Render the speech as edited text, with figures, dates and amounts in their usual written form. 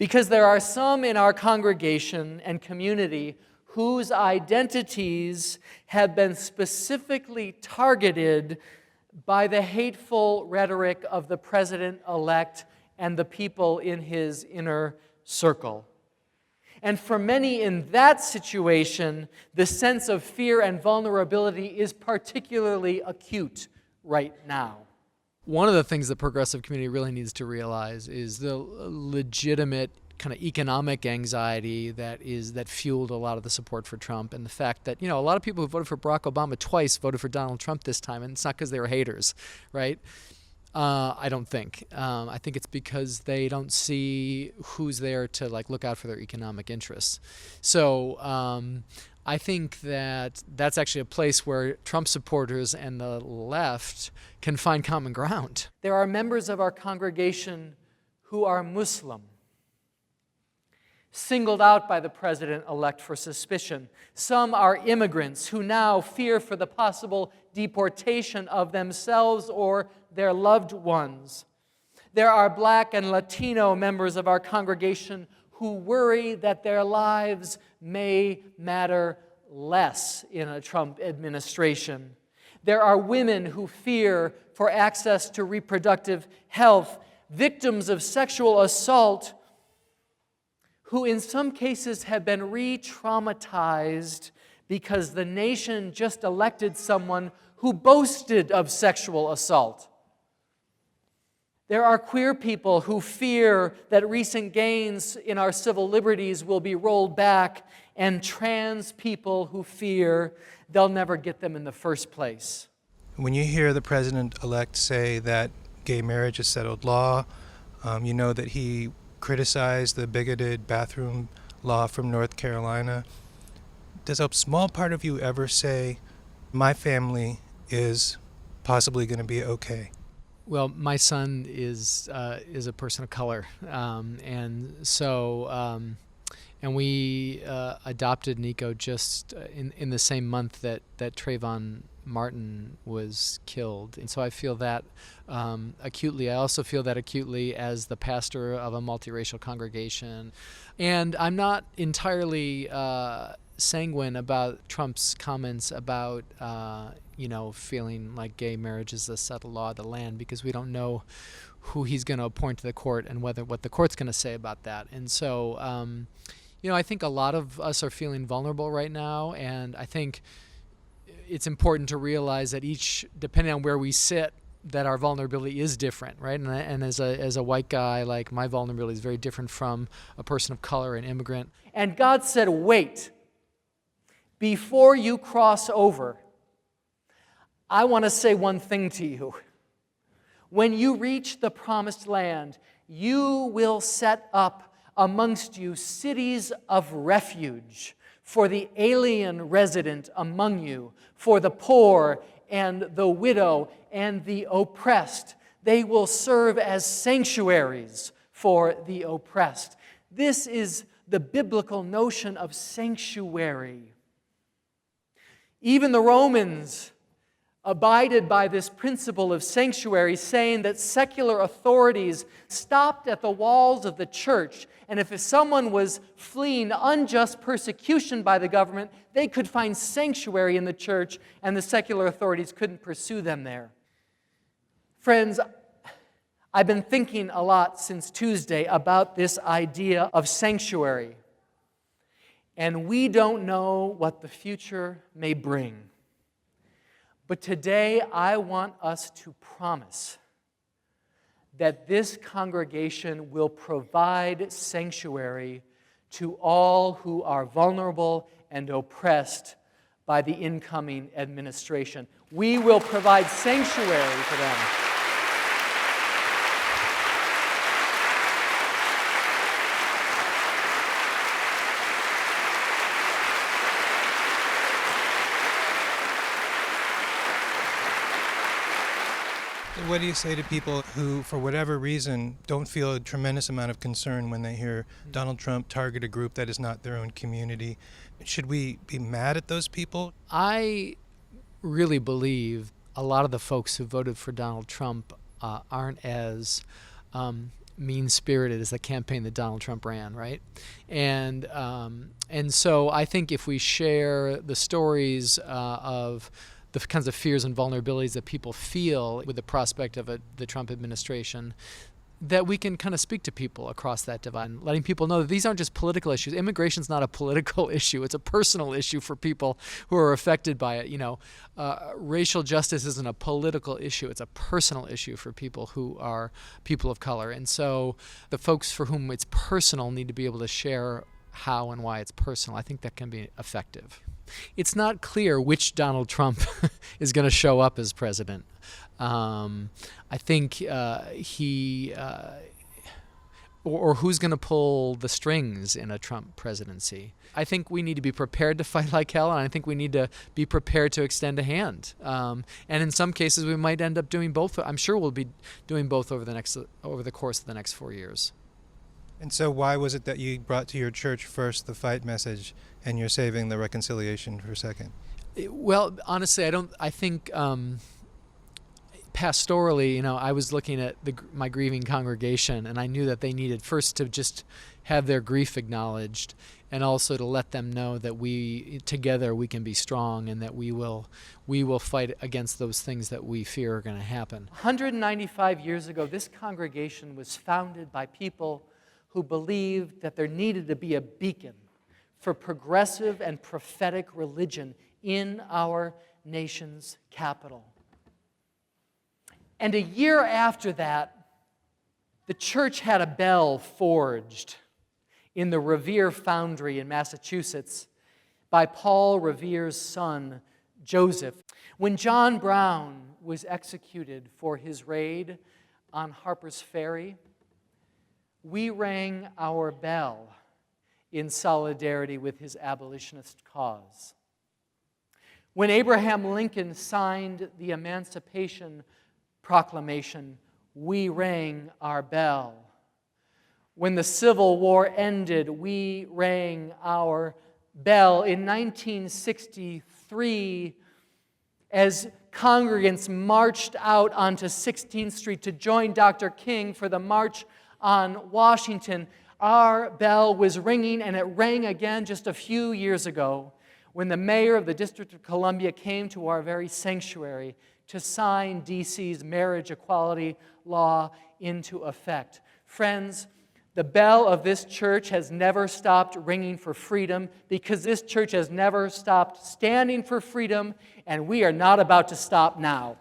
Because there are some in our congregation and community whose identities have been specifically targeted by the hateful rhetoric of the president-elect and the people in his inner circle. And for many in that situation, the sense of fear and vulnerability is particularly acute right now. One of the things the progressive community really needs to realize is the legitimate kind of economic anxiety that fueled a lot of the support for Trump, and the fact that, a lot of people who voted for Barack Obama twice voted for Donald Trump this time, and it's not because they were haters, right? I don't think. I think it's because they don't see who's there to look out for their economic interests. So I think that's actually a place where Trump supporters and the left can find common ground. There are members of our congregation who are Muslim, singled out by the president-elect for suspicion. Some are immigrants who now fear for the possible deportation of themselves or their loved ones. There are Black and Latino members of our congregation who worry that their lives may matter less in a Trump administration. There are women who fear for access to reproductive health, victims of sexual assault, who in some cases have been re-traumatized because the nation just elected someone who boasted of sexual assault. There are queer people who fear that recent gains in our civil liberties will be rolled back, and trans people who fear they'll never get them in the first place. When you hear the president-elect say that gay marriage is settled law, you know that he criticized the bigoted bathroom law from North Carolina. Does a small part of you ever say, my family is possibly going to be okay? Well, my son is a person of color, and we adopted Nico just in the same month that Trayvon Martin was killed, and so I feel that acutely. I also feel that acutely as the pastor of a multiracial congregation, and I'm not entirely sanguine about Trump's comments about feeling like gay marriage is a settled law of the land, because we don't know who he's going to appoint to the court and what the court's going to say about that. And so, I think a lot of us are feeling vulnerable right now, and I think it's important to realize that depending on where we sit, that our vulnerability is different, right? And as a white guy, my vulnerability is very different from a person of color, an immigrant. And God said, wait, before you cross over, I want to say one thing to you. When you reach the promised land, you will set up amongst you cities of refuge for the alien resident among you, for the poor and the widow and the oppressed. They will serve as sanctuaries for the oppressed. This is the biblical notion of sanctuary. Even the Romans abided by this principle of sanctuary, saying that secular authorities stopped at the walls of the church, and if someone was fleeing unjust persecution by the government, they could find sanctuary in the church, and the secular authorities couldn't pursue them there. Friends, I've been thinking a lot since Tuesday about this idea of sanctuary, and we don't know what the future may bring. But today, I want us to promise that this congregation will provide sanctuary to all who are vulnerable and oppressed by the incoming administration. We will provide sanctuary for them. What do you say to people who, for whatever reason, don't feel a tremendous amount of concern when they hear Donald Trump target a group that is not their own community? Should we be mad at those people? I really believe a lot of the folks who voted for Donald Trump aren't as mean-spirited as the campaign that Donald Trump ran, right? And so I think if we share the stories of the kinds of fears and vulnerabilities that people feel with the prospect of the Trump administration, that we can kind of speak to people across that divide, and letting people know that these aren't just political issues. Immigration's not a political issue. It's a personal issue for people who are affected by it. Racial justice isn't a political issue. It's a personal issue for people who are people of color. And so the folks for whom it's personal need to be able to share how and why it's personal. I think that can be effective. It's not clear which Donald Trump is going to show up as president. I think he or who's going to pull the strings in a Trump presidency. I think we need to be prepared to fight like hell, and I think we need to be prepared to extend a hand. And in some cases, we might end up doing both. I'm sure we'll be doing both over the course of the next 4 years. And so why was it that you brought to your church first the fight message and you're saving the reconciliation for second? Well, honestly, I think pastorally, I was looking at my grieving congregation, and I knew that they needed first to just have their grief acknowledged, and also to let them know that together we can be strong, and that we will fight against those things that we fear are going to happen. 195 years ago, this congregation was founded by people who believed that there needed to be a beacon for progressive and prophetic religion in our nation's capital. And a year after that, the church had a bell forged in the Revere Foundry in Massachusetts by Paul Revere's son, Joseph. When John Brown was executed for his raid on Harper's Ferry, we rang our bell in solidarity with his abolitionist cause. When Abraham Lincoln signed the Emancipation Proclamation, we rang our bell. When the Civil War ended, we rang our bell. In 1963, as congregants marched out onto 16th Street to join Dr. King for the March on Washington, our bell was ringing, and it rang again just a few years ago when the mayor of the District of Columbia came to our very sanctuary to sign D.C.'s marriage equality law into effect. Friends, the bell of this church has never stopped ringing for freedom, because this church has never stopped standing for freedom, and we are not about to stop now.